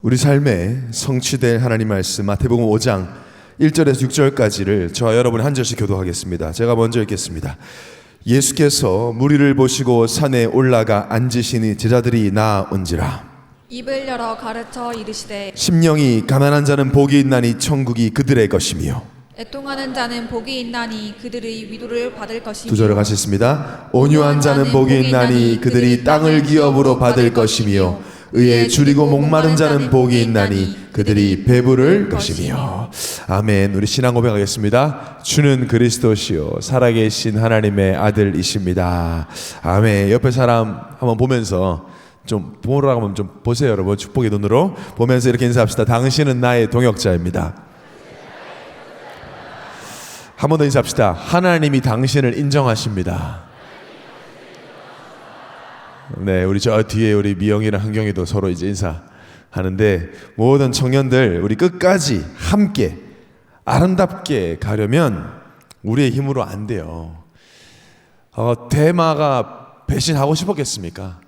우리 삶에 성취될 하나님 말씀 마태복음 5장 1절에서 6절까지를 저와 여러분이 한 절씩 교도하겠습니다. 제가 먼저 읽겠습니다. 예수께서 무리를 보시고 산에 올라가 앉으시니 제자들이 나아온지라. 입을 열어 가르쳐 이르시되 심령이 가난한 자는 복이 있나니 천국이 그들의 것이며 애통하는 자는 복이 있나니 그들의 위로를 받을 것이며. 두 절을 같이했습니다. 온유한 자는 복이 있나니 그들이 땅을 기업으로 받을 것이며 의에 줄이고 목마른 자는 복이 있나니 그들이 배부를 것이며. 아멘. 우리 신앙 고백하겠습니다. 주는 그리스도시요 살아계신 하나님의 아들이십니다. 아멘. 옆에 사람 한번 보면서 좀 보라고 하면 좀 보세요. 여러분 축복의 눈으로 보면서 이렇게 인사합시다. 당신은 나의 동역자입니다. 한 번 더 인사합시다. 하나님이 당신을 인정하십니다. 네, 우리 저 뒤에 우리 미영이랑 한경이도 서로 이제 인사하는데, 모든 청년들 우리 끝까지 함께 아름답게 가려면 우리의 힘으로 안 돼요. 데마가 배신하고 싶었겠습니까?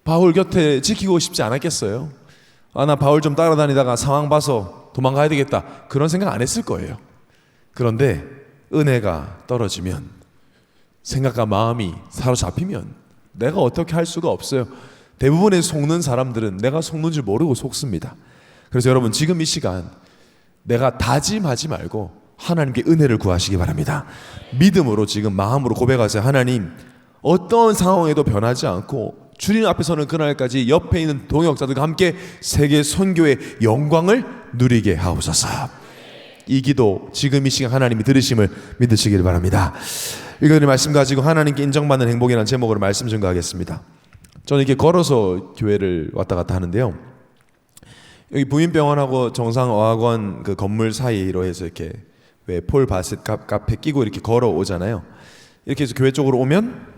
바울 곁에 지키고 싶지 않았겠어요? 나 바울 좀 따라다니다가 상황 봐서 도망가야 되겠다, 그런 생각 안 했을 거예요. 그런데 은혜가 떨어지면, 생각과 마음이 사로잡히면 내가 어떻게 할 수가 없어요. 대부분의 속는 사람들은 내가 속는 줄 모르고 속습니다. 그래서 여러분 지금 이 시간 내가 다짐하지 말고 하나님께 은혜를 구하시기 바랍니다. 믿음으로 지금 마음으로 고백하세요. 하나님, 어떤 상황에도 변하지 않고 주님 앞에 서는 그날까지 옆에 있는 동역자들과 함께 세계 선교의 영광을 누리게 하옵소서. 이 기도 지금 이 시간 하나님이 들으심을 믿으시길 바랍니다. 읽어드린 말씀 가지고 하나님께 인정받는 행복이라는 제목으로 말씀 증거하겠습니다. 저는 이렇게 걸어서 교회를 왔다 갔다 하는데요, 여기 부인병원하고 정상어학원 그 건물 사이로 해서 이렇게 왜 폴 바셋 카페 끼고 이렇게 걸어오잖아요. 이렇게 해서 교회 쪽으로 오면,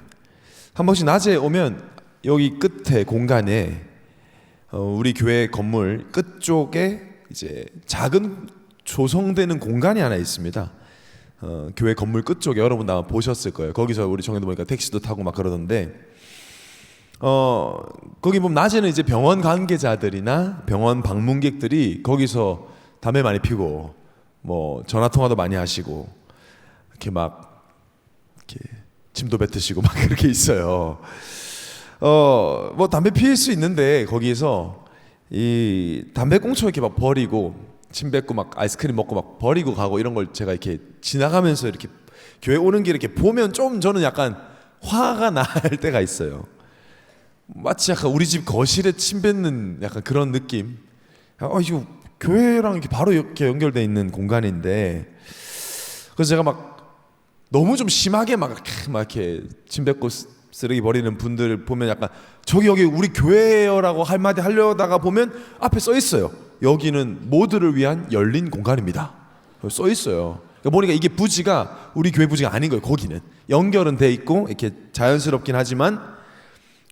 한 번씩 낮에 오면 여기 끝에 공간에 우리 교회 건물 끝쪽에 이제 작은 조성되는 공간이 하나 있습니다. 교회 건물 끝쪽에, 여러분 아마 보셨을 거예요. 거기서 우리 청년들 보니까 택시도 타고 막 그러던데, 거기 보면 낮에는 이제 병원 관계자들이나 병원 방문객들이 거기서 담배 많이 피고 뭐 전화 통화도 많이 하시고 이렇게 막 이렇게 침도 뱉으시고 막 그렇게 있어요. 뭐 담배 피울 수 있는데 거기에서 이 담배꽁초 이렇게 막 버리고 침 뱉고 막 아이스크림 먹고 막 버리고 가고 이런 걸 제가 이렇게 지나가면서 이렇게 교회 오는 길에 이렇게 보면 좀 저는 약간 화가 날 때가 있어요. 마치 약간 우리 집 거실에 침 뱉는 약간 그런 느낌. 이거 교회랑 이렇게 바로 이렇게 연결되어 있는 공간인데, 그래서 제가 막 너무 좀 심하게 막 이렇게 침 뱉고 쓰레기 버리는 분들 보면 약간 저기 여기 우리 교회라고 한마디 하려다가 보면 앞에 써 있어요. 여기는 모두를 위한 열린 공간입니다. 써 있어요. 그러니까 보니까 이게 부지가 우리 교회 부지가 아닌 거예요. 거기는 연결은 돼 있고 이렇게 자연스럽긴 하지만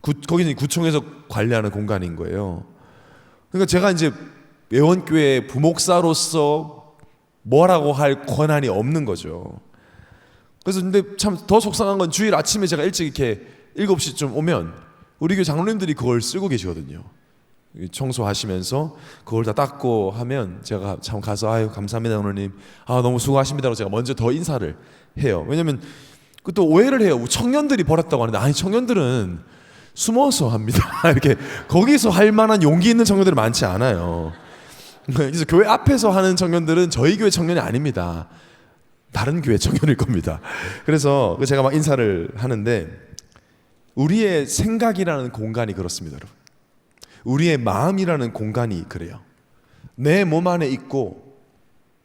거기는 구청에서 관리하는 공간인 거예요. 그러니까 제가 이제 예원교회 부목사로서 뭐라고 할 권한이 없는 거죠. 그래서 근데 참 더 속상한 건 주일 아침에 제가 일찍 이렇게 7시쯤 오면 우리 교회 장로님들이 그걸 쓰고 계시거든요. 청소하시면서 그걸 다 닦고 하면 제가 참 가서 아유 감사합니다 장로님, 너무 수고하십니다라고 제가 먼저 더 인사를 해요. 왜냐면 또 오해를 해요. 청년들이 버렸다고 하는데, 아니 청년들은 숨어서 합니다. 이렇게 거기서 할 만한 용기 있는 청년들이 많지 않아요. 그래서 교회 앞에서 하는 청년들은 저희 교회 청년이 아닙니다. 다른 교회 청년일 겁니다. 그래서 제가 막 인사를 하는데, 우리의 생각이라는 공간이 그렇습니다, 여러분. 우리의 마음이라는 공간이 그래요. 내 몸 안에 있고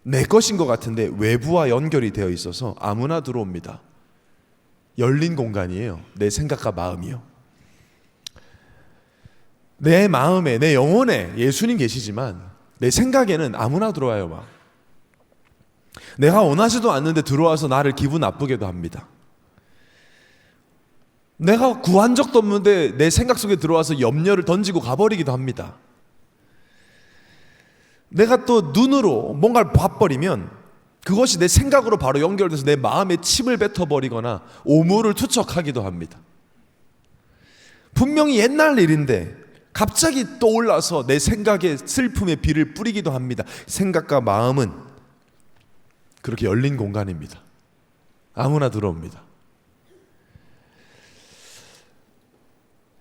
내 것인 것 같은데 외부와 연결이 되어 있어서 아무나 들어옵니다. 열린 공간이에요. 내 생각과 마음이요. 내 마음에, 내 영혼에 예수님 계시지만 내 생각에는 아무나 들어와요. 막 내가 원하지도 않는데 들어와서 나를 기분 나쁘게도 합니다. 내가 구한 적도 없는데 내 생각 속에 들어와서 염려를 던지고 가버리기도 합니다. 내가 또 눈으로 뭔가를 봐버리면 그것이 내 생각으로 바로 연결돼서 내 마음에 침을 뱉어버리거나 오물을 투척하기도 합니다. 분명히 옛날 일인데 갑자기 떠올라서 내 생각에 슬픔의 비를 뿌리기도 합니다. 생각과 마음은 그렇게 열린 공간입니다. 아무나 들어옵니다.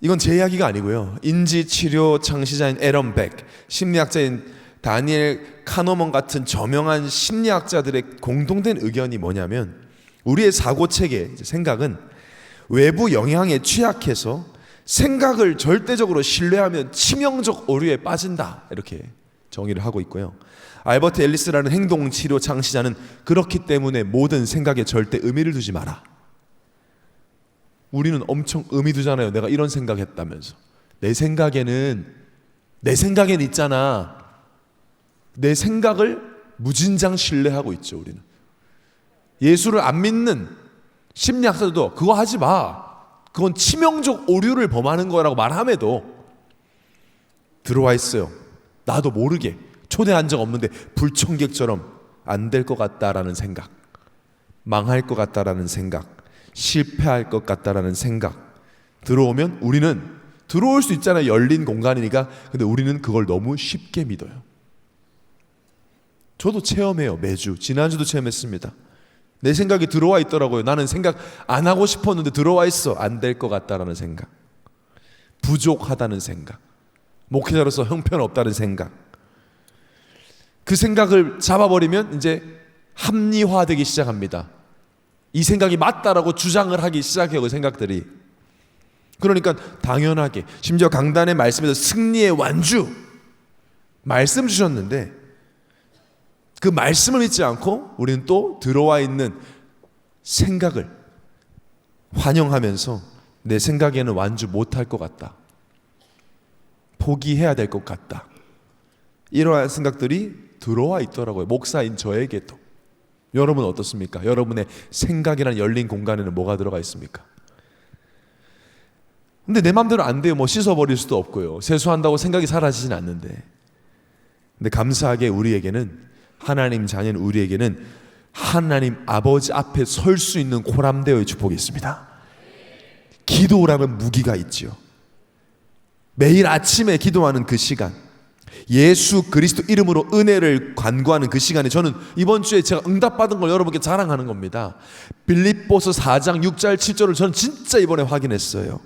이건 제 이야기가 아니고요. 인지치료 창시자인 에런 백, 심리학자인 다니엘 카노먼 같은 저명한 심리학자들의 공통된 의견이 뭐냐면, 우리의 사고체계, 생각은 외부 영향에 취약해서 생각을 절대적으로 신뢰하면 치명적 오류에 빠진다, 이렇게 정의를 하고 있고요. 알버트 앨리스라는 행동치료 창시자는 그렇기 때문에 모든 생각에 절대 의미를 두지 마라. 우리는 엄청 의미 두잖아요. 내가 이런 생각했다면서. 내 생각에는 있잖아. 내 생각을 무진장 신뢰하고 있죠, 우리는. 예수를 안 믿는 심리학자들도 그거 하지 마, 그건 치명적 오류를 범하는 거라고 말함에도 들어와 있어요. 나도 모르게 초대한 적 없는데 불청객처럼 안 될 것 같다라는 생각, 망할 것 같다라는 생각, 실패할 것 같다라는 생각 들어오면 우리는, 들어올 수 있잖아요. 열린 공간이니까. 근데 우리는 그걸 너무 쉽게 믿어요. 저도 체험해요. 매주. 지난주도 체험했습니다. 내 생각이 들어와 있더라고요. 나는 생각 안 하고 싶었는데 들어와 있어. 안 될 것 같다라는 생각, 부족하다는 생각, 목회자로서 형편없다는 생각. 그 생각을 잡아버리면 이제 합리화되기 시작합니다. 이 생각이 맞다라고 주장을 하기 시작해요, 그 생각들이. 그러니까 당연하게, 심지어 강단의 말씀에서 승리의 완주 말씀 주셨는데, 그 말씀을 믿지 않고 우리는 또 들어와 있는 생각을 환영하면서 내 생각에는 완주 못할 것 같다, 포기해야 될 것 같다, 이러한 생각들이 들어와 있더라고요. 목사인 저에게도. 여러분 어떻습니까? 여러분의 생각이라는 열린 공간에는 뭐가 들어가 있습니까? 근데 내 맘대로 안 돼요. 뭐 씻어버릴 수도 없고요. 세수한다고 생각이 사라지진 않는데. 근데 감사하게 우리에게는, 하나님 자녀인 우리에게는 하나님 아버지 앞에 설 수 있는 고람되어의 축복이 있습니다. 기도라는 무기가 있지요. 매일 아침에 기도하는 그 시간, 예수 그리스도 이름으로 은혜를 간구하는 그 시간에, 저는 이번 주에 제가 응답받은 걸 여러분께 자랑하는 겁니다. 빌립보서 4장 6절 7절을 저는 진짜 이번에 확인했어요.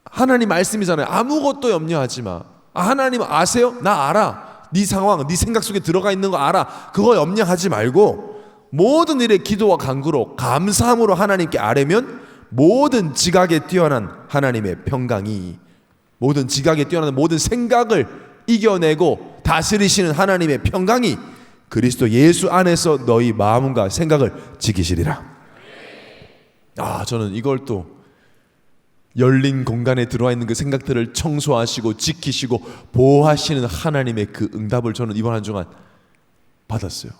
하나님 말씀이잖아요. 아무것도 염려하지 마. 하나님 아세요? 나 알아. 네 상황, 네 생각 속에 들어가 있는 거 알아. 그거 염려하지 말고 모든 일에 기도와 간구로 감사함으로 하나님께 아뢰면 모든 지각에 뛰어난 하나님의 평강이, 모든 지각에 뛰어난 모든 생각을 이겨내고 다스리시는 하나님의 평강이 그리스도 예수 안에서 너희 마음과 생각을 지키시리라. 저는 이걸 또 열린 공간에 들어와 있는 그 생각들을 청소하시고 지키시고 보호하시는 하나님의 그 응답을 저는 이번 한 주간 받았어요.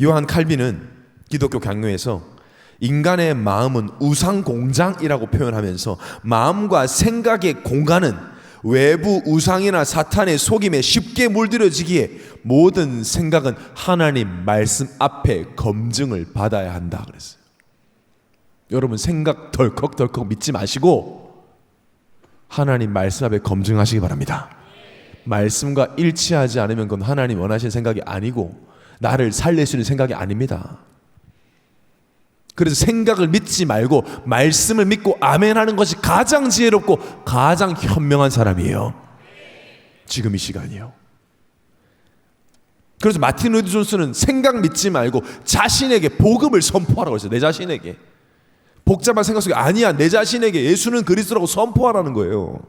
요한 칼빈은 기독교 강요에서 인간의 마음은 우상 공장이라고 표현하면서, 마음과 생각의 공간은 외부 우상이나 사탄의 속임에 쉽게 물들여지기에 모든 생각은 하나님 말씀 앞에 검증을 받아야 한다 그랬어요. 여러분 생각 덜컥덜컥 믿지 마시고 하나님 말씀 앞에 검증하시기 바랍니다. 말씀과 일치하지 않으면 그건 하나님 원하시는 생각이 아니고 나를 살릴 수 있는 생각이 아닙니다. 그래서 생각을 믿지 말고 말씀을 믿고 아멘하는 것이 가장 지혜롭고 가장 현명한 사람이에요. 지금 이 시간이요. 그래서 마틴 루이드 존스는 생각 믿지 말고 자신에게 복음을 선포하라고 했어요. 내 자신에게. 복잡한 생각 속에 아니야, 내 자신에게 예수는 그리스도라고 선포하라는 거예요.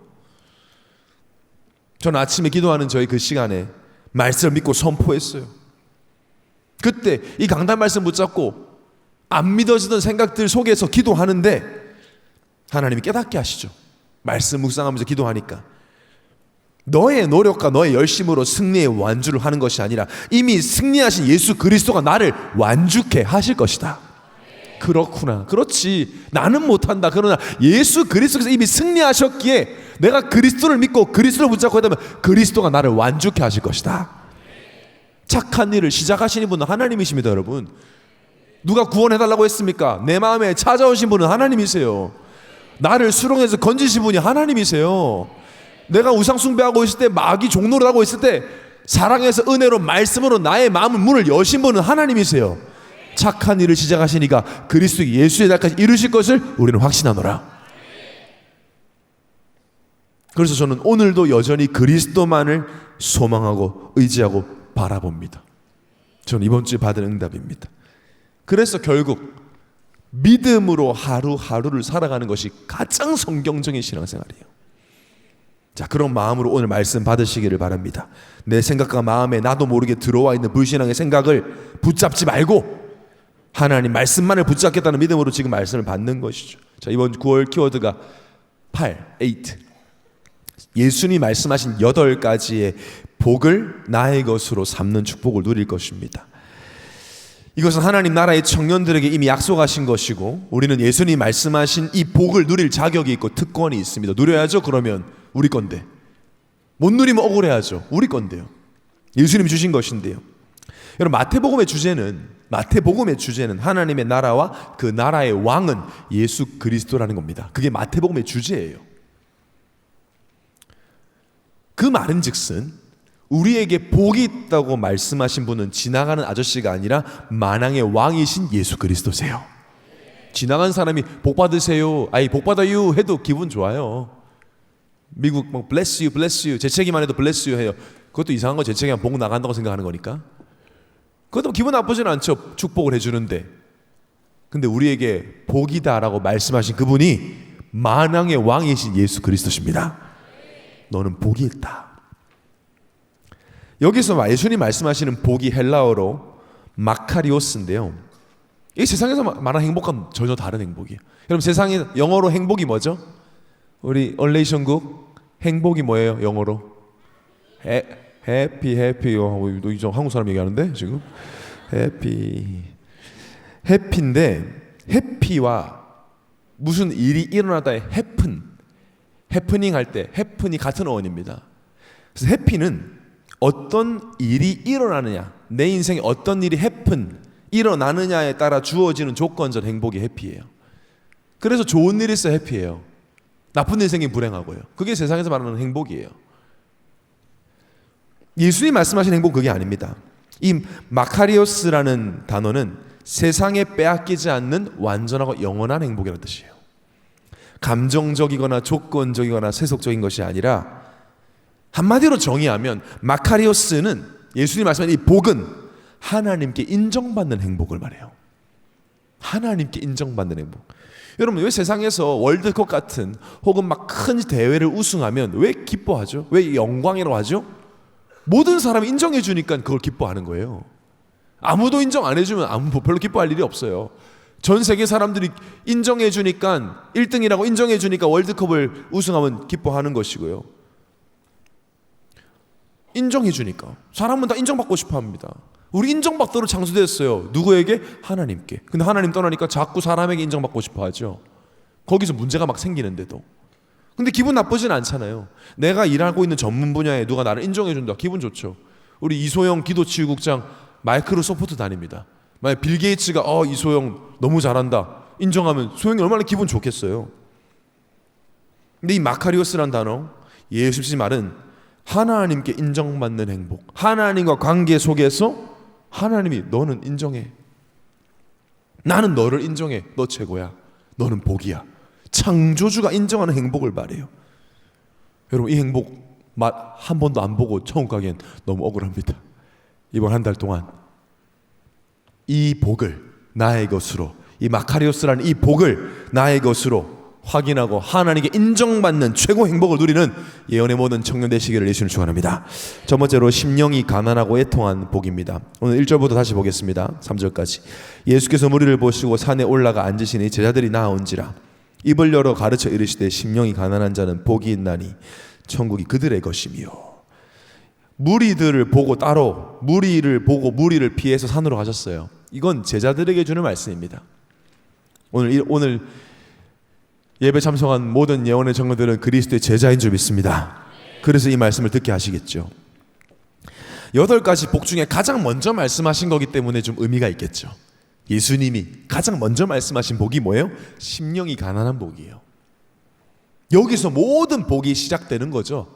저는 아침에 기도하는 저희 그 시간에 말씀을 믿고 선포했어요. 그때 이 강단 말씀 붙잡고 안 믿어지던 생각들 속에서 기도하는데 하나님이 깨닫게 하시죠. 말씀 묵상하면서 기도하니까 너의 노력과 너의 열심으로 승리의 완주를 하는 것이 아니라 이미 승리하신 예수 그리스도가 나를 완주케 하실 것이다. 그렇구나. 그렇지. 나는 못한다. 그러나 예수 그리스도께서 이미 승리하셨기에 내가 그리스도를 믿고 그리스도를 붙잡고 하다면 그리스도가 나를 완주케 하실 것이다. 착한 일을 시작하시는 분은 하나님이십니다, 여러분. 누가 구원해달라고 했습니까? 내 마음에 찾아오신 분은 하나님이세요. 나를 수렁에서 건지신 분이 하나님이세요. 내가 우상 숭배하고 있을 때, 마귀 종노릇 하고 있을 때 사랑에서 은혜로 말씀으로 나의 마음을 문을 여신 분은 하나님이세요. 착한 일을 시작하시니까 그리스도 예수의 날까지 이루실 것을 우리는 확신하노라. 그래서 저는 오늘도 여전히 그리스도만을 소망하고 의지하고 바라봅니다. 저는 이번 주에 받은 응답입니다. 그래서 결국 믿음으로 하루하루를 살아가는 것이 가장 성경적인 신앙생활이에요. 자, 그런 마음으로 오늘 말씀 받으시기를 바랍니다. 내 생각과 마음에 나도 모르게 들어와 있는 불신앙의 생각을 붙잡지 말고 하나님 말씀만을 붙잡겠다는 믿음으로 지금 말씀을 받는 것이죠. 자, 이번 9월 키워드가 8. 예수님이 말씀하신 8가지의 복을 나의 것으로 삼는 축복을 누릴 것입니다. 이것은 하나님 나라의 청년들에게 이미 약속하신 것이고, 우리는 예수님이 말씀하신 이 복을 누릴 자격이 있고 특권이 있습니다. 누려야죠. 그러면 우리 건데. 못 누리면 억울해야죠. 우리 건데요. 예수님이 주신 것인데요. 여러분, 마태복음의 주제는 하나님의 나라와 그 나라의 왕은 예수 그리스도라는 겁니다. 그게 마태복음의 주제예요. 그 말은즉슨 우리에게 복이 있다고 말씀하신 분은 지나가는 아저씨가 아니라 만왕의 왕이신 예수 그리스도세요. 지나간 사람이 복 받으세요, 복 받아요 해도 기분 좋아요. 미국 막 bless you 재채기만 해도 bless you 해요. 그것도 이상한 거. 재채기하면 복 나간다고 생각하는 거니까. 그것도 기분 나쁘지는 않죠. 축복을 해주는데. 근데 우리에게 복이다라고 말씀하신 그분이 만왕의 왕이신 예수 그리스도십니다. 너는 복이 있다. 여기서 예수님 말씀하시는 복이 헬라어로 마카리오스인데요. 이 세상에서 말하는 행복과는 전혀 다른 행복이에요. 여러분, 세상에 영어로 행복이 뭐죠? 우리 얼레이션국 행복이 뭐예요? 영어로 해피. 너 이제 한국 사람 얘기하는데 지금 해피인데, 해피와 무슨 일이 일어나다의 해프닝 할 때 해픈이 같은 어원입니다. 그래서 해피는 어떤 일이 일어나느냐, 내 인생에 어떤 일이 일어나느냐에 따라 주어지는 조건적 행복이 해피예요. 그래서 좋은 일이 있어 해피해요. 나쁜 일 생기면 불행하고요. 그게 세상에서 말하는 행복이에요. 예수님이 말씀하신 행복은 그게 아닙니다. 이 마카리오스라는 단어는 세상에 빼앗기지 않는 완전하고 영원한 행복이라는 뜻이에요. 감정적이거나 조건적이거나 세속적인 것이 아니라, 한마디로 정의하면 마카리오스는, 예수님이 말씀하신 이 복은 하나님께 인정받는 행복을 말해요. 하나님께 인정받는 행복. 여러분, 왜 세상에서 월드컵 같은 혹은 막 큰 대회를 우승하면 왜 기뻐하죠? 왜 영광이라고 하죠? 모든 사람이 인정해 주니까 그걸 기뻐하는 거예요. 아무도 인정 안 해주면 별로 기뻐할 일이 없어요. 전 세계 사람들이 인정해 주니까, 1등이라고 인정해 주니까 월드컵을 우승하면 기뻐하는 것이고요. 인정해 주니까 사람은 다 인정받고 싶어 합니다. 우리 인정받도록 창조됐어요. 누구에게? 하나님께. 근데 하나님 떠나니까 자꾸 사람에게 인정받고 싶어 하죠. 거기서 문제가 막 생기는데도. 근데 기분 나쁘진 않잖아요. 내가 일하고 있는 전문 분야에 누가 나를 인정해 준다. 기분 좋죠. 우리 이소영 기도치유국장 마이크로소프트 다닙니다. 만약 빌 게이츠가 이소영 너무 잘한다 인정하면 소영이 얼마나 기분 좋겠어요. 근데 이 마카리오스란 단어, 예수님 말은 하나님께 인정받는 행복, 하나님과 관계 속에서 하나님이 너는 인정해, 나는 너를 인정해, 너 최고야, 너는 복이야. 창조주가 인정하는 행복을 말해요. 여러분, 이 행복 맛 한 번도 안 보고 천국 가기엔 너무 억울합니다. 이번 한 달 동안 이 복을 나의 것으로, 이 마카리오스라는 이 복을 나의 것으로 확인하고 하나님께 인정받는 최고 행복을 누리는 예언의 모든 청년 되시기를 예수님 축원합니다. 첫 번째로, 심령이 가난하고 애통한 복입니다. 오늘 1절부터 다시 보겠습니다. 3절까지. 예수께서 무리를 보시고 산에 올라가 앉으시니 제자들이 나아온지라. 입을 열어 가르쳐 이르시되 심령이 가난한 자는 복이 있나니 천국이 그들의 것이며. 무리들을 보고 무리를 피해서 산으로 가셨어요. 이건 제자들에게 주는 말씀입니다. 오늘 예배 참석한 모든 예언의 청년들은 그리스도의 제자인 줄 믿습니다. 그래서 이 말씀을 듣게 하시겠죠. 8가지 복 중에 가장 먼저 말씀하신 거기 때문에 좀 의미가 있겠죠. 예수님이 가장 먼저 말씀하신 복이 뭐예요? 심령이 가난한 복이에요. 여기서 모든 복이 시작되는 거죠.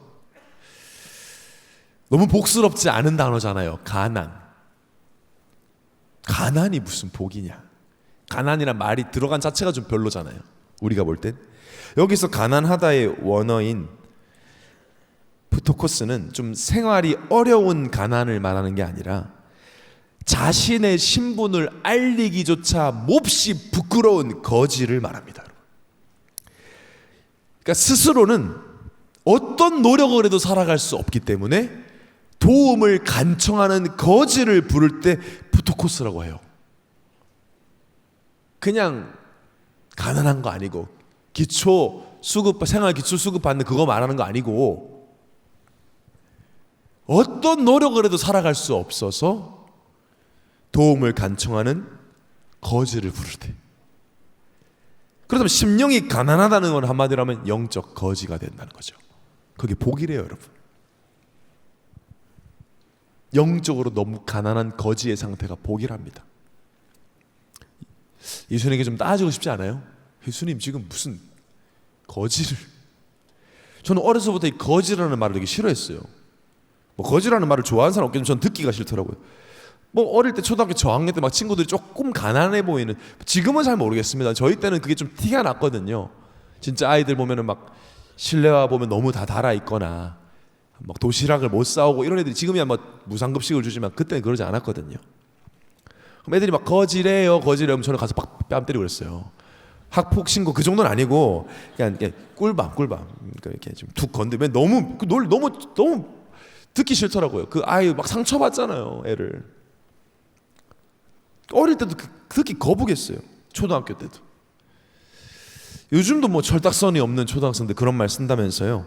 너무 복스럽지 않은 단어잖아요. 가난. 가난이 무슨 복이냐. 가난이란 말이 들어간 자체가 좀 별로잖아요. 우리가 볼 땐. 여기서 가난하다의 원어인 프토코스는 좀 생활이 어려운 가난을 말하는 게 아니라 자신의 신분을 알리기조차 몹시 부끄러운 거지를 말합니다. 그러니까 스스로는 어떤 노력을 해도 살아갈 수 없기 때문에 도움을 간청하는 거지를 부를 때 프토코스라고 해요. 그냥 가난한 거 아니고 생활 기초 수급 받는 그거 말하는 거 아니고 어떤 노력을 해도 살아갈 수 없어서 도움을 간청하는 거지를 부를 때, 그렇다면 심령이 가난하다는 건 한마디로 하면 영적 거지가 된다는 거죠. 그게 복이래요, 여러분. 영적으로 너무 가난한 거지의 상태가 복이랍니다. 예수님에게 좀 따지고 싶지 않아요? 예수님 지금 무슨 거지를. 저는 어려서부터 이 거지라는 말을 되게 싫어했어요. 뭐 거지라는 말을 좋아하는 사람 없겠지만 저는 듣기가 싫더라고요. 뭐 어릴 때 초등학교 저학년 때 막 친구들이 조금 가난해 보이는, 지금은 잘 모르겠습니다. 저희 때는 그게 좀 티가 났거든요. 진짜 아이들 보면은 막 실내화 보면 너무 다 달아 있거나 막 도시락을 못 싸오고 이런 애들이, 지금이야 뭐 무상급식을 주지만 그때는 그러지 않았거든요. 그럼 애들이 막 거지래요 거지래요. 저는 가서 막 뺨 때리고 그랬어요. 학폭 신고 그 정도는 아니고 그냥 꿀밤 그러니까 이렇게 좀 툭 건드면 너무 듣기 싫더라고요. 그 아이 막 상처받잖아요, 애를. 어릴 때도 듣기 거부겠어요. 초등학교 때도. 요즘도 뭐 철딱선이 없는 초등학생들 그런 말 쓴다면서요.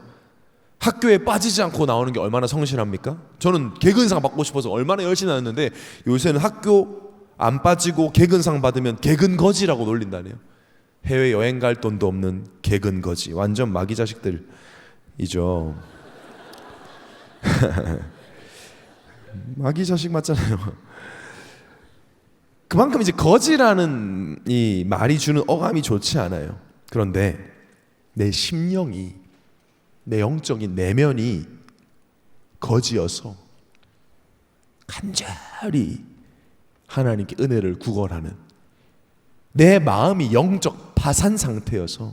학교에 빠지지 않고 나오는 게 얼마나 성실합니까? 저는 개근상 받고 싶어서 얼마나 열심히 다녔는데 요새는 학교 안 빠지고 개근상 받으면 개근거지라고 놀린다네요. 해외여행 갈 돈도 없는 개근거지. 완전 마귀 자식들이죠. 마귀 자식 맞잖아요. 그만큼 이제 거지라는 이 말이 주는 어감이 좋지 않아요. 그런데 내 심령이, 내 영적인 내면이 거지여서 간절히 하나님께 은혜를 구걸하는, 내 마음이 영적 파산 상태여서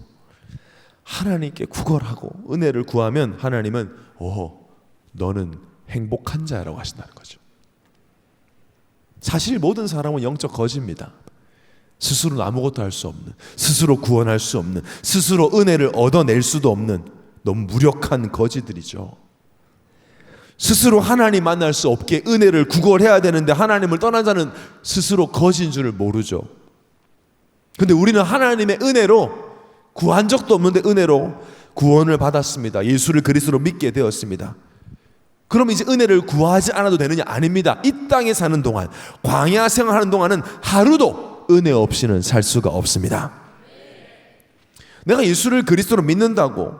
하나님께 구걸하고 은혜를 구하면 하나님은 너는 행복한 자라고 하신다는 거죠. 사실 모든 사람은 영적 거지입니다. 스스로는 아무것도 할 수 없는, 스스로 구원할 수 없는, 스스로 은혜를 얻어낼 수도 없는 너무 무력한 거지들이죠. 스스로 하나님 만날 수 없게 은혜를 구걸해야 되는데 하나님을 떠난 자는 스스로 거지인 줄을 모르죠. 근데 우리는 하나님의 은혜로, 구한 적도 없는데 은혜로 구원을 받았습니다. 예수를 그리스도로 믿게 되었습니다. 그럼 이제 은혜를 구하지 않아도 되느냐? 아닙니다. 이 땅에 사는 동안, 광야 생활하는 동안은 하루도 은혜 없이는 살 수가 없습니다. 내가 예수를 그리스도로 믿는다고,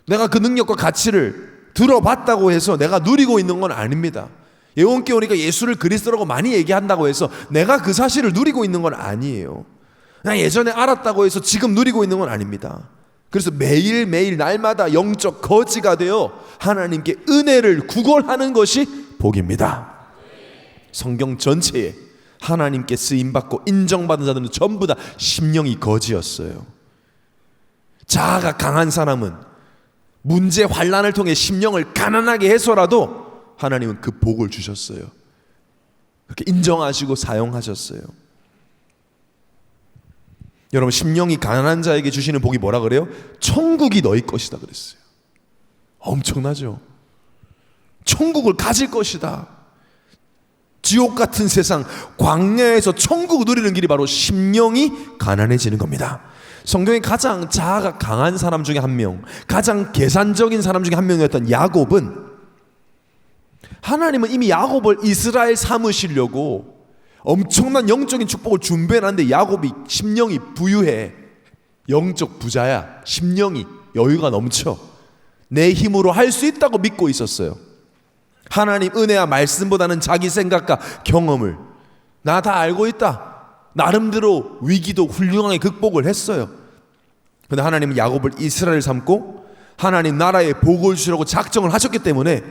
내가 그 능력과 가치를 들어봤다고 해서 내가 누리고 있는 건 아닙니다. 예원께 오니까 예수를 그리스도라고 많이 얘기한다고 해서 내가 그 사실을 누리고 있는 건 아니에요. 그냥 예전에 알았다고 해서 지금 누리고 있는 건 아닙니다. 그래서 매일매일 날마다 영적 거지가 되어 하나님께 은혜를 구걸하는 것이 복입니다. 성경 전체에 하나님께 쓰임받고 인정받은 자들은 전부 다 심령이 거지였어요. 자아가 강한 사람은 문제 환난을 통해 심령을 가난하게 해서라도 하나님은 그 복을 주셨어요. 그렇게 인정하시고 사용하셨어요. 여러분, 심령이 가난한 자에게 주시는 복이 뭐라 그래요? 천국이 너희 것이다 그랬어요. 엄청나죠? 천국을 가질 것이다. 지옥 같은 세상, 광야에서 천국을 누리는 길이 바로 심령이 가난해지는 겁니다. 성경에 가장 자아가 강한 사람 중에 한 명, 가장 계산적인 사람 중에 한 명이었던 야곱은, 하나님은 이미 야곱을 이스라엘 삼으시려고 엄청난 영적인 축복을 준비해놨는데 야곱이 심령이 부유해. 영적 부자야. 심령이 여유가 넘쳐. 내 힘으로 할 수 있다고 믿고 있었어요. 하나님 은혜와 말씀보다는 자기 생각과 경험을, 나 다 알고 있다, 나름대로 위기도 훌륭하게 극복을 했어요. 그런데 하나님은 야곱을 이스라엘 삼고 하나님 나라에 복을 주려고 작정을 하셨기 때문에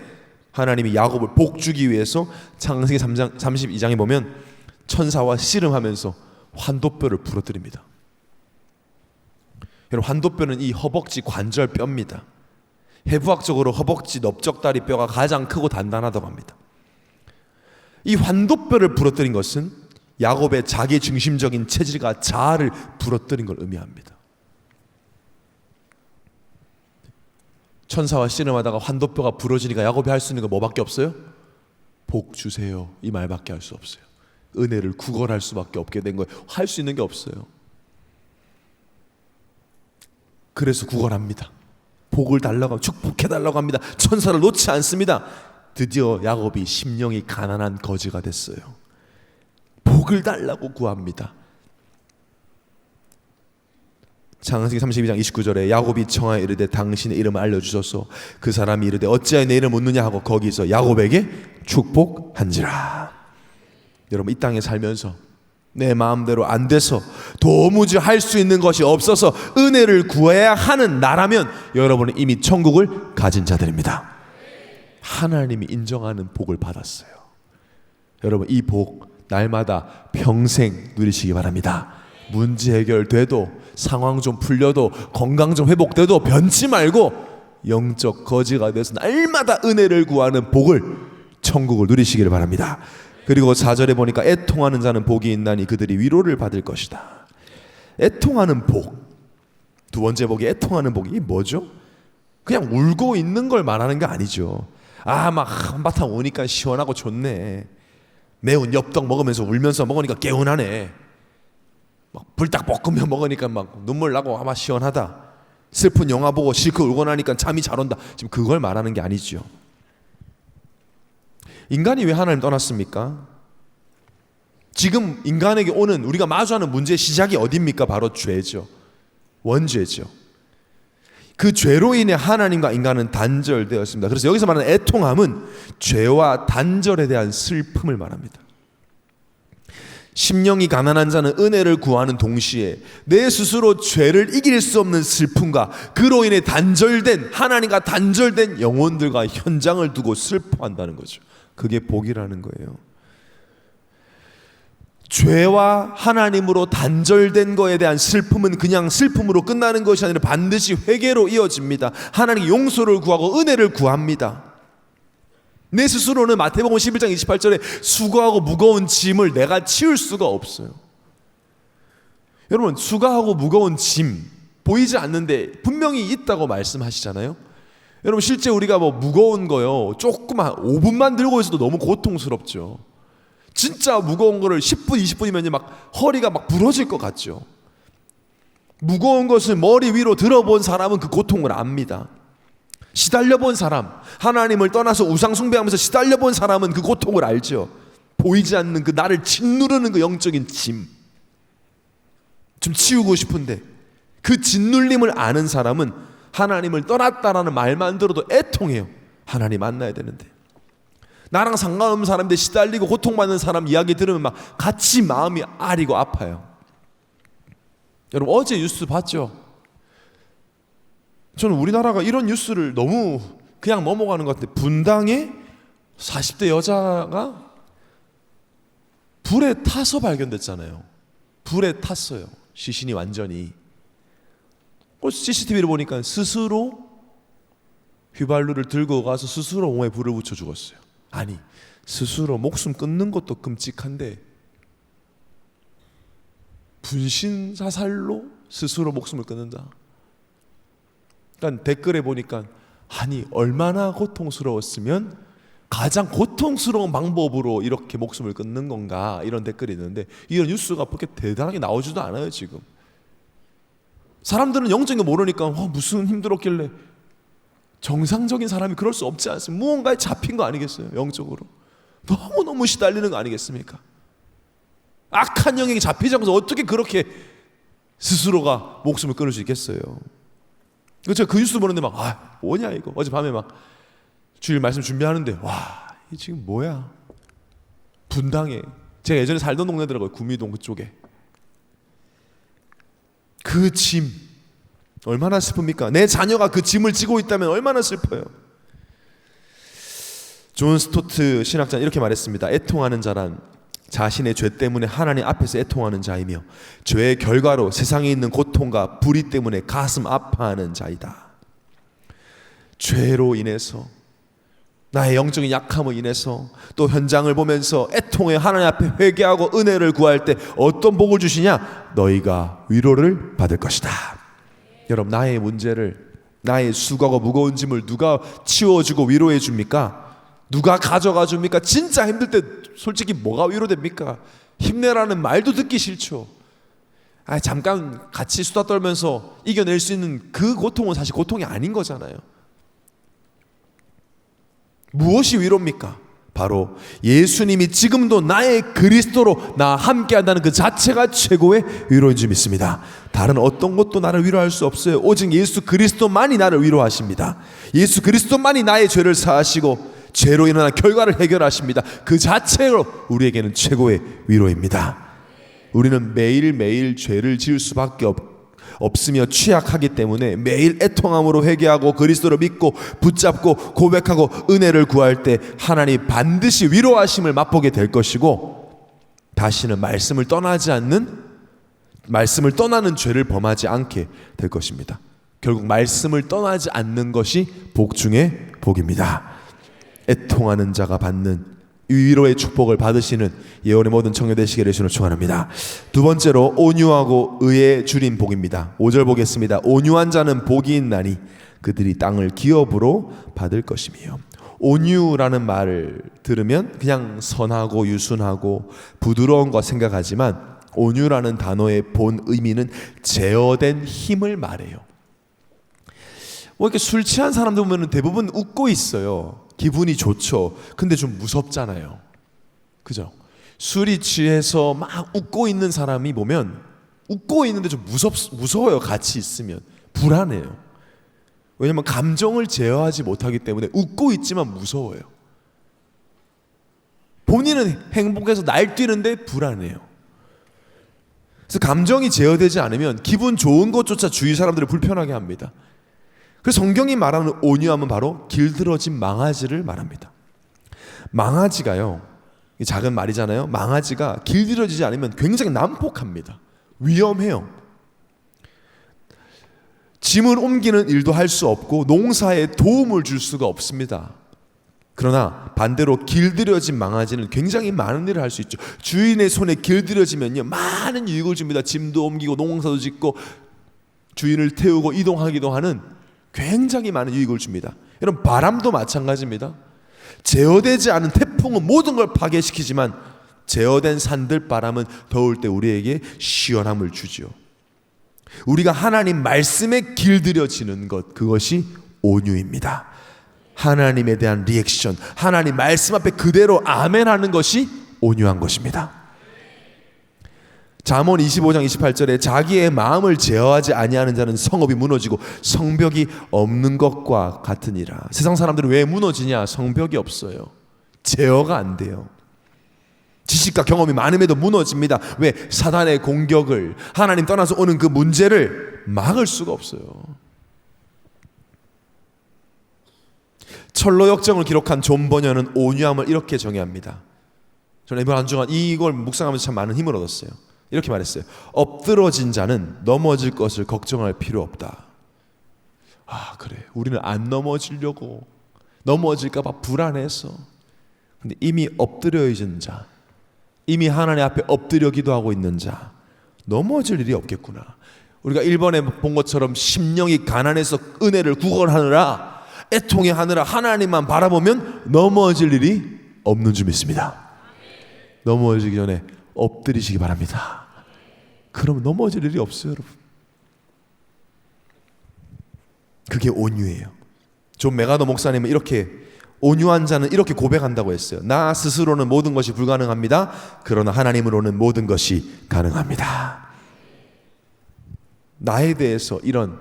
하나님이 야곱을 복 주기 위해서 창세기 3장 32장에 보면 천사와 씨름하면서 환도뼈를 부러뜨립니다. 여러분, 환도뼈는 이 허벅지 관절 뼈입니다. 해부학적으로 허벅지 넓적다리 뼈가 가장 크고 단단하다고 합니다. 이 환도뼈를 부러뜨린 것은 야곱의 자기 중심적인 체질과 자아를 부러뜨린 걸 의미합니다. 천사와 씨름하다가 환도뼈가 부러지니까 야곱이 할 수 있는 거 뭐밖에 없어요? 복 주세요, 이 말밖에 할 수 없어요. 은혜를 구걸할 수밖에 없게 된 거예요. 할 수 있는 게 없어요. 그래서 구걸합니다. 복을 달라고 하고 축복해 달라고 합니다. 천사를 놓지 않습니다. 드디어 야곱이 심령이 가난한 거지가 됐어요. 복을 달라고 구합니다. 창세기 32장 29절에 야곱이 청하여 이르되 당신의 이름을 알려주소서. 그 사람이 이르되 어찌하여 내 이름을 묻느냐 하고 거기서 야곱에게 축복한지라. 여러분, 이 땅에 살면서 내 마음대로 안 돼서 도무지 할 수 있는 것이 없어서 은혜를 구해야 하는 나라면 여러분은 이미 천국을 가진 자들입니다. 하나님이 인정하는 복을 받았어요. 여러분, 이 복 날마다 평생 누리시기 바랍니다. 문제 해결돼도 상황 좀 풀려도 건강 좀 회복돼도 변치 말고 영적 거지가 돼서 날마다 은혜를 구하는 복을, 천국을 누리시기를 바랍니다. 그리고 4절에 보니까 애통하는 자는 복이 있나니 그들이 위로를 받을 것이다. 애통하는 복, 두 번째 복이 애통하는 복이 이게 뭐죠? 그냥 울고 있는 걸 말하는 게 아니죠. 막 한바탕 오니까 시원하고 좋네. 매운 엽떡 먹으면서 울면서 먹으니까 개운하네. 막 불닭볶음면 먹으니까 막 눈물 나고 아마 시원하다. 슬픈 영화 보고 실컷 울고 나니까 잠이 잘 온다. 지금 그걸 말하는 게 아니죠. 인간이 왜 하나님 떠났습니까? 지금 인간에게 오는, 우리가 마주하는 문제의 시작이 어디입니까? 바로 죄죠. 원죄죠. 그 죄로 인해 하나님과 인간은 단절되었습니다. 그래서 여기서 말하는 애통함은 죄와 단절에 대한 슬픔을 말합니다. 심령이 가난한 자는 은혜를 구하는 동시에 내 스스로 죄를 이길 수 없는 슬픔과 그로 인해 단절된, 하나님과 단절된 영혼들과 현장을 두고 슬퍼한다는 거죠. 그게 복이라는 거예요. 죄와 하나님으로 단절된 거에 대한 슬픔은 그냥 슬픔으로 끝나는 것이 아니라 반드시 회개로 이어집니다. 하나님 용서를 구하고 은혜를 구합니다. 내 스스로는 마태복음 11장 28절에 수고하고 무거운 짐을 내가 치울 수가 없어요. 여러분, 수고하고 무거운 짐 보이지 않는데 분명히 있다고 말씀하시잖아요. 여러분, 실제 우리가 뭐 무거운 거요, 조그만 5분만 들고 있어도 너무 고통스럽죠. 진짜 무거운 거를 10분, 20분이면 막 허리가 막 부러질 것 같죠. 무거운 것을 머리 위로 들어본 사람은 그 고통을 압니다. 시달려 본 사람, 하나님을 떠나서 우상 숭배하면서 시달려 본 사람은 그 고통을 알죠. 보이지 않는 그 나를 짓누르는 그 영적인 짐, 좀 치우고 싶은데 그 짓눌림을 아는 사람은 하나님을 떠났다라는 말만 들어도 애통해요. 하나님 만나야 되는데. 나랑 상관없는 사람인데 시달리고 고통받는 사람 이야기 들으면 막 같이 마음이 아리고 아파요. 여러분, 어제 뉴스 봤죠? 저는 우리나라가 이런 뉴스를 너무 그냥 넘어가는 것 같은데, 분당에 40대 여자가 불에 타서 발견됐잖아요. 불에 탔어요. 시신이 완전히. CCTV를 보니까 스스로 휘발유를 들고 가서 스스로 몸에 불을 붙여 죽었어요. 아니, 스스로 목숨 끊는 것도 끔찍한데 분신 자살로 스스로 목숨을 끊는다. 그러니까 댓글에 보니까, 아니 얼마나 고통스러웠으면 가장 고통스러운 방법으로 이렇게 목숨을 끊는 건가, 이런 댓글이 있는데 이런 뉴스가 그렇게 대단하게 나오지도 않아요. 지금 사람들은 영적인 거 모르니까 무슨 힘들었길래, 정상적인 사람이 그럴 수 없지 않습니까? 무언가에 잡힌 거 아니겠어요? 영적으로 너무너무 시달리는 거 아니겠습니까? 악한 영역에 잡히지 않고서 어떻게 그렇게 스스로가 목숨을 끊을 수 있겠어요? 제가 그 뉴스 보는데 막 뭐냐 이거. 어젯밤에 막 주일 말씀 준비하는데 이 지금 뭐야. 분당에, 제가 예전에 살던 동네더라고요. 구미동 그쪽에. 그 짐, 얼마나 슬픕니까? 내 자녀가 그 짐을 지고 있다면 얼마나 슬퍼요. 존 스토트 신학자는 이렇게 말했습니다. 애통하는 자란 자신의 죄 때문에 하나님 앞에서 애통하는 자이며 죄의 결과로 세상에 있는 고통과 불의 때문에 가슴 아파하는 자이다. 죄로 인해서, 나의 영적인 약함으로 인해서, 또 현장을 보면서 애통해 하나님 앞에 회개하고 은혜를 구할 때 어떤 복을 주시냐? 너희가 위로를 받을 것이다. 여러분, 나의 문제를, 나의 수고하고 무거운 짐을 누가 치워주고 위로해 줍니까? 누가 가져가 줍니까? 진짜 힘들 때 솔직히 뭐가 위로됩니까? 힘내라는 말도 듣기 싫죠. 잠깐 같이 수다 떨면서 이겨낼 수 있는 그 고통은 사실 고통이 아닌 거잖아요. 무엇이 위로입니까? 바로 예수님이 지금도 나의 그리스도로 나와 함께 한다는 그 자체가 최고의 위로인 줄 믿습니다. 다른 어떤 것도 나를 위로할 수 없어요. 오직 예수 그리스도만이 나를 위로하십니다. 예수 그리스도만이 나의 죄를 사하시고 죄로 일어난 결과를 해결하십니다. 그 자체로 우리에게는 최고의 위로입니다. 우리는 매일매일 죄를 지을 수밖에 없으며 취약하기 때문에 매일 애통함으로 회개하고 그리스도를 믿고 붙잡고 고백하고 은혜를 구할 때 하나님 반드시 위로하심을 맛보게 될 것이고, 다시는 말씀을 떠나는 죄를 범하지 않게 될 것입니다. 결국 말씀을 떠나지 않는 것이 복 중에 복입니다. 애통하는 자가 받는 위로의 축복을 받으시는 예언의 모든 청년 되시기를 주로 축원합니다. 두 번째로 온유하고 의에 줄인 복입니다. 5절 보겠습니다. 온유한 자는 복이 있나니 그들이 땅을 기업으로 받을 것이며. 온유라는 말을 들으면 그냥 선하고 유순하고 부드러운 것 생각하지만, 온유라는 단어의 본 의미는 제어된 힘을 말해요. 이렇게 술 취한 사람들 보면 대부분 웃고 있어요. 기분이 좋죠. 근데 좀 무섭잖아요. 그죠? 술이 취해서 막 웃고 있는 사람이 보면 웃고 있는데 좀 무서워요. 같이 있으면 불안해요. 왜냐하면 감정을 제어하지 못하기 때문에 웃고 있지만 무서워요. 본인은 행복해서 날뛰는데 불안해요. 그래서 감정이 제어되지 않으면 기분 좋은 것조차 주위 사람들을 불편하게 합니다. 그래서 성경이 말하는 온유함은 바로 길들어진 망아지를 말합니다. 망아지가요, 작은 말이잖아요. 망아지가 길들여지지 않으면 굉장히 난폭합니다. 위험해요. 짐을 옮기는 일도 할 수 없고 농사에 도움을 줄 수가 없습니다. 그러나 반대로 길들여진 망아지는 굉장히 많은 일을 할 수 있죠. 주인의 손에 길들여지면요, 많은 유익을 줍니다. 짐도 옮기고 농사도 짓고 주인을 태우고 이동하기도 하는 굉장히 많은 유익을 줍니다. 여러분, 바람도 마찬가지입니다. 제어되지 않은 태풍은 모든 걸 파괴시키지만 제어된 산들바람은 더울 때 우리에게 시원함을 주죠. 우리가 하나님 말씀에 길들여지는 것, 그것이 온유입니다. 하나님에 대한 리액션, 하나님 말씀 앞에 그대로 아멘하는 것이 온유한 것입니다. 잠언 25장 28절에 자기의 마음을 제어하지 아니하는 자는 성읍이 무너지고 성벽이 없는 것과 같으니라. 세상 사람들은 왜 무너지냐? 성벽이 없어요. 제어가 안 돼요. 지식과 경험이 많음에도 무너집니다. 왜? 사단의 공격을, 하나님 떠나서 오는 그 문제를 막을 수가 없어요. 철로 역정을 기록한 존 버녀는 온유함을 이렇게 정의합니다. 저는 이번 한 주간 이걸 묵상하면서 참 많은 힘을 얻었어요. 이렇게 말했어요. 엎드러진 자는 넘어질 것을 걱정할 필요 없다. 그래, 우리는 안 넘어지려고, 넘어질까 봐 불안해서. 근데 이미 엎드려 있는 자, 이미 하나님 앞에 엎드려 기도하고 있는 자, 넘어질 일이 없겠구나. 우리가 1번에 본 것처럼 심령이 가난해서 은혜를 구걸하느라, 애통해 하느라 하나님만 바라보면 넘어질 일이 없는 줄 믿습니다. 넘어지기 전에 엎드리시기 바랍니다. 그러면 넘어질 일이 없어요, 여러분. 그게 온유예요. 존 메가더 목사님은 이렇게, 온유한 자는 이렇게 고백한다고 했어요. 나 스스로는 모든 것이 불가능합니다. 그러나 하나님으로는 모든 것이 가능합니다. 나에 대해서 이런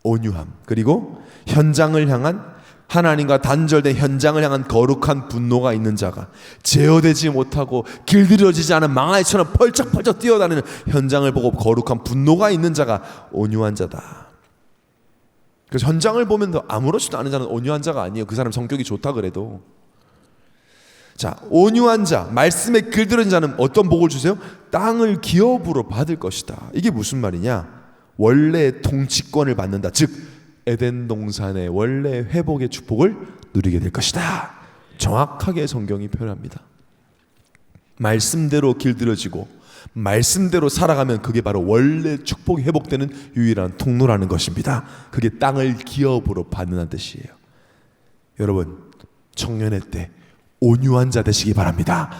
온유함, 그리고 현장을 향한, 하나님과 단절된 현장을 향한 거룩한 분노가 있는 자가, 제어되지 못하고 길들여지지 않은 망아지처럼 펄쩍펄쩍 뛰어다니는 현장을 보고 거룩한 분노가 있는 자가 온유한 자다. 그래서 현장을 보면 더 아무렇지도 않은 자는 온유한 자가 아니에요. 그 사람 성격이 좋다 그래도. 자, 온유한 자, 말씀에 길들인 자는 어떤 복을 주세요? 땅을 기업으로 받을 것이다. 이게 무슨 말이냐? 원래 통치권을 받는다. 즉 에덴 동산의 원래 회복의 축복을 누리게 될 것이다. 정확하게 성경이 표현합니다. 말씀대로 길들여지고 말씀대로 살아가면 그게 바로 원래 축복이 회복되는 유일한 통로라는 것입니다. 그게 땅을 기업으로 받는다는 뜻이에요. 여러분, 청년의 때 온유한 자 되시기 바랍니다.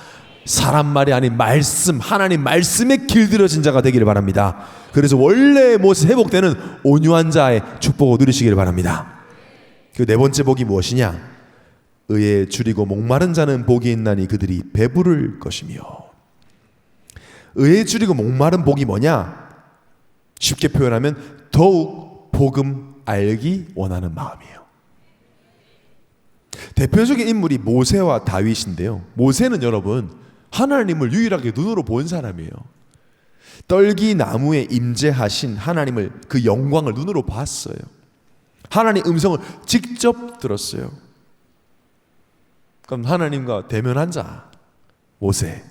사람 말이 아닌 말씀, 하나님 말씀에 길들여진 자가 되기를 바랍니다. 그래서 원래 모습 회복되는 온유한 자의 축복을 누리시기를 바랍니다. 그 네 번째 복이 무엇이냐? 의에 줄이고 목마른 자는 복이 있나니 그들이 배부를 것이며. 의에 줄이고 목마른 복이 뭐냐? 쉽게 표현하면 더욱 복음 알기 원하는 마음이에요. 대표적인 인물이 모세와 다윗인데요. 모세는 여러분 하나님을 유일하게 눈으로 본 사람이에요. 떨기 나무에 임재하신 하나님을, 그 영광을 눈으로 봤어요. 하나님 음성을 직접 들었어요. 그럼 하나님과 대면한 자 모세.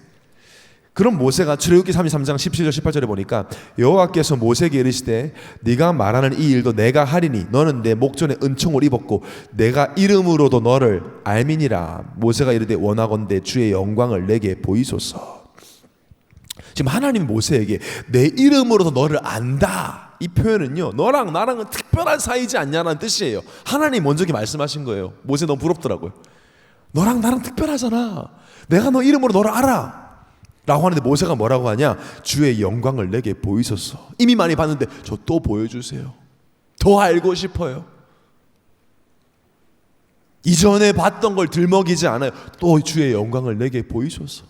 그럼 모세가 출애굽기 33장 17절 18절에 보니까 여호와께서 모세에게 이르시되 네가 말하는 이 일도 내가 하리니 너는 내 목전에 은총을 입었고 내가 이름으로도 너를 알미니라. 모세가 이르되 원하건대 주의 영광을 내게 보이소서. 지금 하나님 모세에게 내 이름으로도 너를 안다, 이 표현은요 너랑 나랑은 특별한 사이지 않냐는 뜻이에요. 하나님 먼저 말씀하신 거예요. 모세 너무 부럽더라고요. 너랑 나랑 특별하잖아. 내가 너 이름으로 너를 알아 라고 하는데 모세가 뭐라고 하냐? 주의 영광을 내게 보이소서. 이미 많이 봤는데 저 또 보여주세요. 더 알고 싶어요. 이전에 봤던 걸 들먹이지 않아요. 또 주의 영광을 내게 보이소서.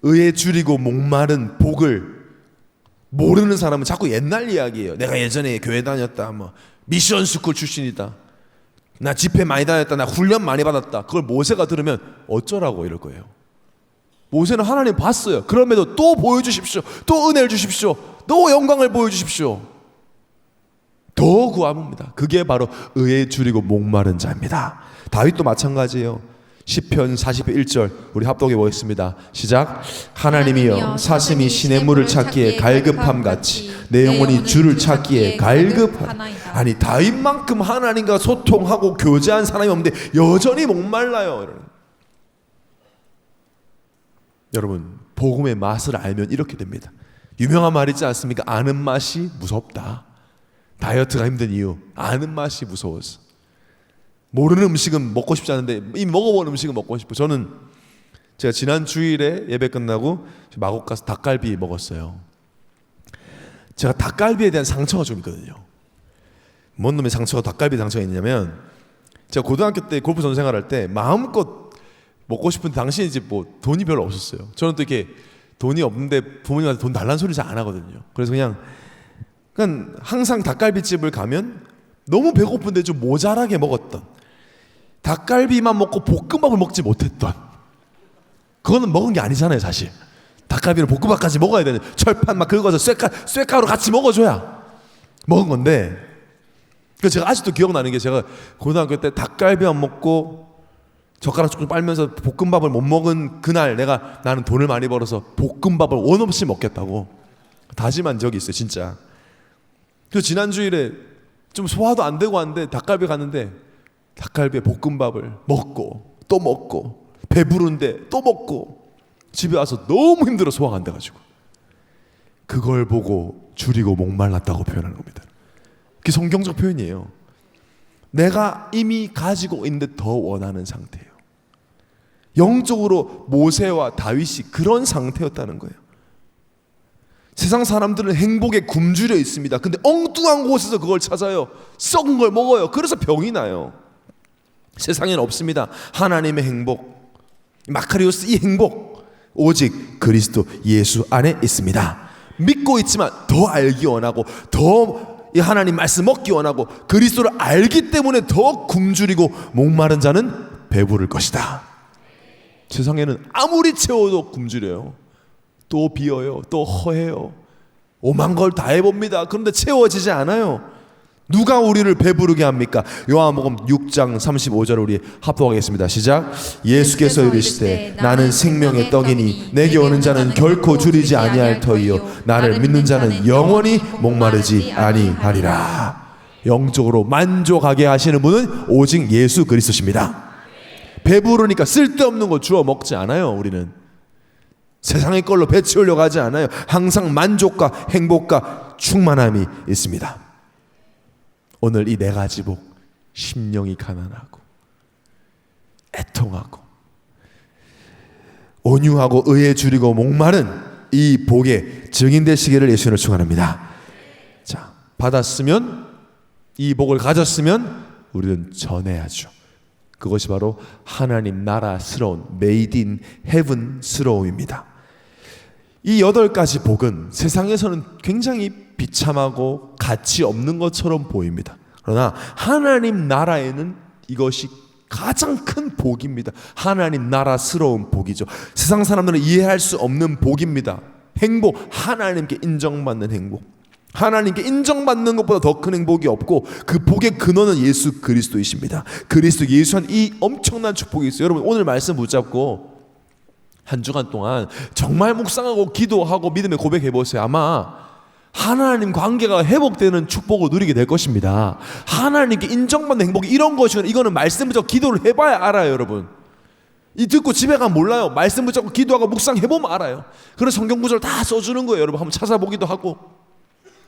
의에 줄이고 목마른 복을 모르는 사람은 자꾸 옛날 이야기예요. 내가 예전에 교회 다녔다, 뭐 미션 스쿨 출신이다, 나 집회 많이 다녔다, 나 훈련 많이 받았다. 그걸 모세가 들으면 어쩌라고 이럴 거예요. 모세는 하나님 봤어요. 그럼에도 또 보여주십시오. 또 은혜를 주십시오. 또 영광을 보여주십시오. 더 구합니다. 그게 바로 의에 줄이고 목마른 자입니다. 다윗도 마찬가지예요. 시편 40편 1절 우리 합독해 보겠습니다. 시작. 하나님이여 사슴이 시냇물을 찾기에 갈급함 같이 내 영혼이 주를 찾기에 갈급하나이다. 아니 다윗만큼 하나님과 소통하고 교제한 사람이 없는데 여전히 목말라요. 여러분 복음의 맛을 알면 이렇게 됩니다. 유명한 말 있지 않습니까? 아는 맛이 무섭다. 다이어트가 힘든 이유, 아는 맛이 무서워서. 모르는 음식은 먹고 싶지 않은데 이미 먹어본 음식은 먹고 싶어. 저는 제가 지난 주일에 예배 끝나고 마곡 가서 닭갈비 먹었어요. 제가 닭갈비에 대한 상처가 좀 있거든요. 뭔 놈의 상처가 닭갈비 상처가 있냐면, 제가 고등학교 때 골프 선수 생활할 때 마음껏 먹고 싶은 당시에 이제 뭐 돈이 별로 없었어요. 저는 또 이렇게 돈이 없는데 부모님한테 돈 달라는 소리 잘 안 하거든요. 그래서 그냥 항상 닭갈비집을 가면 너무 배고픈데 좀 모자라게 먹었던, 닭갈비만 먹고 볶음밥을 먹지 못했던, 그거는 먹은 게 아니잖아요 사실. 닭갈비는 볶음밥까지 먹어야 되는, 철판 막 긁어서 쇠가루 같이 먹어줘야 먹은 건데. 그래서 제가 아직도 기억나는 게, 제가 고등학교 때 닭갈비만 먹고 젓가락 조금 빨면서 볶음밥을 못 먹은 그날 나는 돈을 많이 벌어서 볶음밥을 원 없이 먹겠다고 다짐한 적이 있어요 진짜. 그래서 지난 주일에 좀 소화도 안 되고 하는데 닭갈비 갔는데 닭갈비에 볶음밥을 먹고 또 먹고 배부른데 또 먹고 집에 와서 너무 힘들어 소화가 안 돼가지고, 그걸 보고 줄이고 목말랐다고 표현하는 겁니다. 그게 성경적 표현이에요. 내가 이미 가지고 있는데 더 원하는 상태예요. 영적으로 모세와 다윗이 그런 상태였다는 거예요. 세상 사람들은 행복에 굶주려 있습니다. 근데 엉뚱한 곳에서 그걸 찾아요. 썩은 걸 먹어요. 그래서 병이 나요. 세상에는 없습니다. 하나님의 행복, 마카리오스 이 행복, 오직 그리스도 예수 안에 있습니다. 믿고 있지만 더 알기 원하고, 더 이 하나님 말씀 먹기 원하고, 그리스도를 알기 때문에 더 굶주리고 목마른 자는 배부를 것이다. 세상에는 아무리 채워도 굶주려요. 또 비어요. 또 허해요. 오만 걸 다 해봅니다. 그런데 채워지지 않아요. 누가 우리를 배부르게 합니까? 요한복음 6장 35절 우리 합독하겠습니다. 시작. 예수께서 이르시되 나는 생명의 떡이니 내게 오는 자는 결코 줄이지 아니할 터이요 나를 믿는 자는 영원히 목마르지 아니하리라. 영적으로 만족하게 하시는 분은 오직 예수 그리스도십니다. 배부르니까 쓸데없는 거 주워 먹지 않아요. 우리는 세상의 걸로 배 채우려고 하지 않아요. 항상 만족과 행복과 충만함이 있습니다. 오늘 이 네 가지 복, 심령이 가난하고 애통하고 온유하고 의에 줄이고 목마른 이 복의 증인 되시기를 예수님을 축원합니다. 자, 받았으면, 이 복을 가졌으면 우리는 전해야죠. 그것이 바로 하나님 나라스러운 메이드 인 헤븐스러움입니다. 이 8가지 복은 세상에서는 굉장히 비참하고 가치 없는 것처럼 보입니다. 그러나 하나님 나라에는 이것이 가장 큰 복입니다. 하나님 나라스러운 복이죠. 세상 사람들은 이해할 수 없는 복입니다. 행복, 하나님께 인정받는 행복. 하나님께 인정받는 것보다 더 큰 행복이 없고 그 복의 근원은 예수 그리스도이십니다. 그리스도 예수 한 이 엄청난 축복이 있어요. 여러분 오늘 말씀 붙잡고 한 주간 동안 정말 묵상하고 기도하고 믿음의 고백해보세요. 아마 하나님 관계가 회복되는 축복을 누리게 될 것입니다. 하나님께 인정받는 행복이 이런 것이거든요. 이거는 말씀 붙잡고 기도를 해봐야 알아요. 여러분 이 듣고 집에 가면 몰라요. 말씀 붙잡고 기도하고 묵상해보면 알아요. 그런 성경 구절 다 써주는 거예요. 여러분 한번 찾아보기도 하고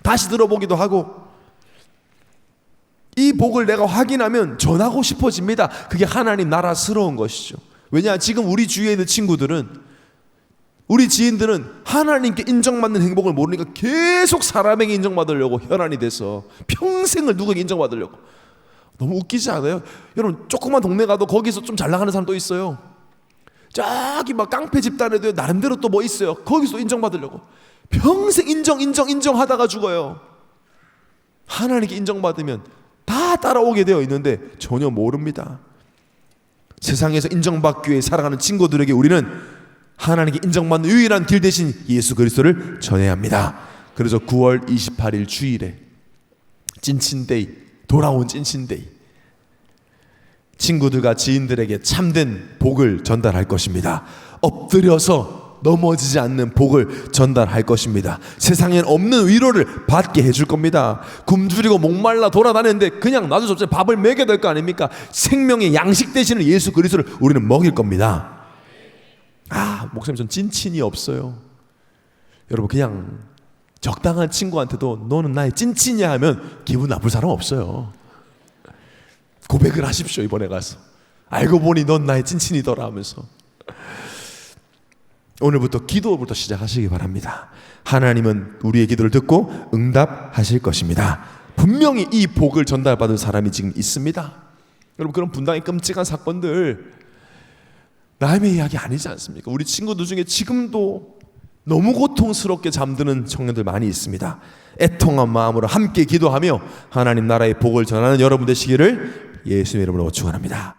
다시 들어보기도 하고 이 복을 내가 확인하면 전하고 싶어집니다. 그게 하나님 나라스러운 것이죠. 왜냐 지금 우리 주위에 있는 친구들은, 우리 지인들은 하나님께 인정받는 행복을 모르니까 계속 사람에게 인정받으려고 혈안이 돼서 평생을 누구에게 인정받으려고. 너무 웃기지 않아요? 여러분 조그만 동네 가도 거기서 좀 잘 나가는 사람 또 있어요. 저기 막 깡패 집단에도 나름대로 또 뭐 있어요. 거기서 인정받으려고 평생 인정하다가 죽어요. 하나님께 인정받으면 다 따라오게 되어 있는데 전혀 모릅니다. 세상에서 인정받기 위해 살아가는 친구들에게 우리는 하나님께 인정받는 유일한 길 대신 예수 그리스도를 전해야 합니다. 그래서 9월 28일 주일에 찐친데이, 돌아온 찐친데이, 친구들과 지인들에게 참된 복을 전달할 것입니다. 엎드려서 넘어지지 않는 복을 전달할 것입니다. 세상엔 없는 위로를 받게 해줄 겁니다. 굶주리고 목말라 돌아다니는데 그냥 놔두지 밥을 먹여야 될 거 아닙니까? 생명의 양식 되시는 예수 그리스도를 우리는 먹일 겁니다. 목사님 전 찐친이 없어요. 여러분 그냥 적당한 친구한테도 너는 나의 찐친이야 하면 기분 나쁠 사람 없어요. 고백을 하십시오. 이번에 가서 알고 보니 넌 나의 찐친이더라 하면서 오늘부터 기도부터 시작하시기 바랍니다. 하나님은 우리의 기도를 듣고 응답하실 것입니다. 분명히 이 복을 전달받은 사람이 지금 있습니다. 여러분 그런 분당의 끔찍한 사건들 남의 이야기 아니지 않습니까? 우리 친구들 중에 지금도 너무 고통스럽게 잠드는 청년들 많이 있습니다. 애통한 마음으로 함께 기도하며 하나님 나라의 복을 전하는 여러분 되시기를 예수님의 이름으로 축원합니다.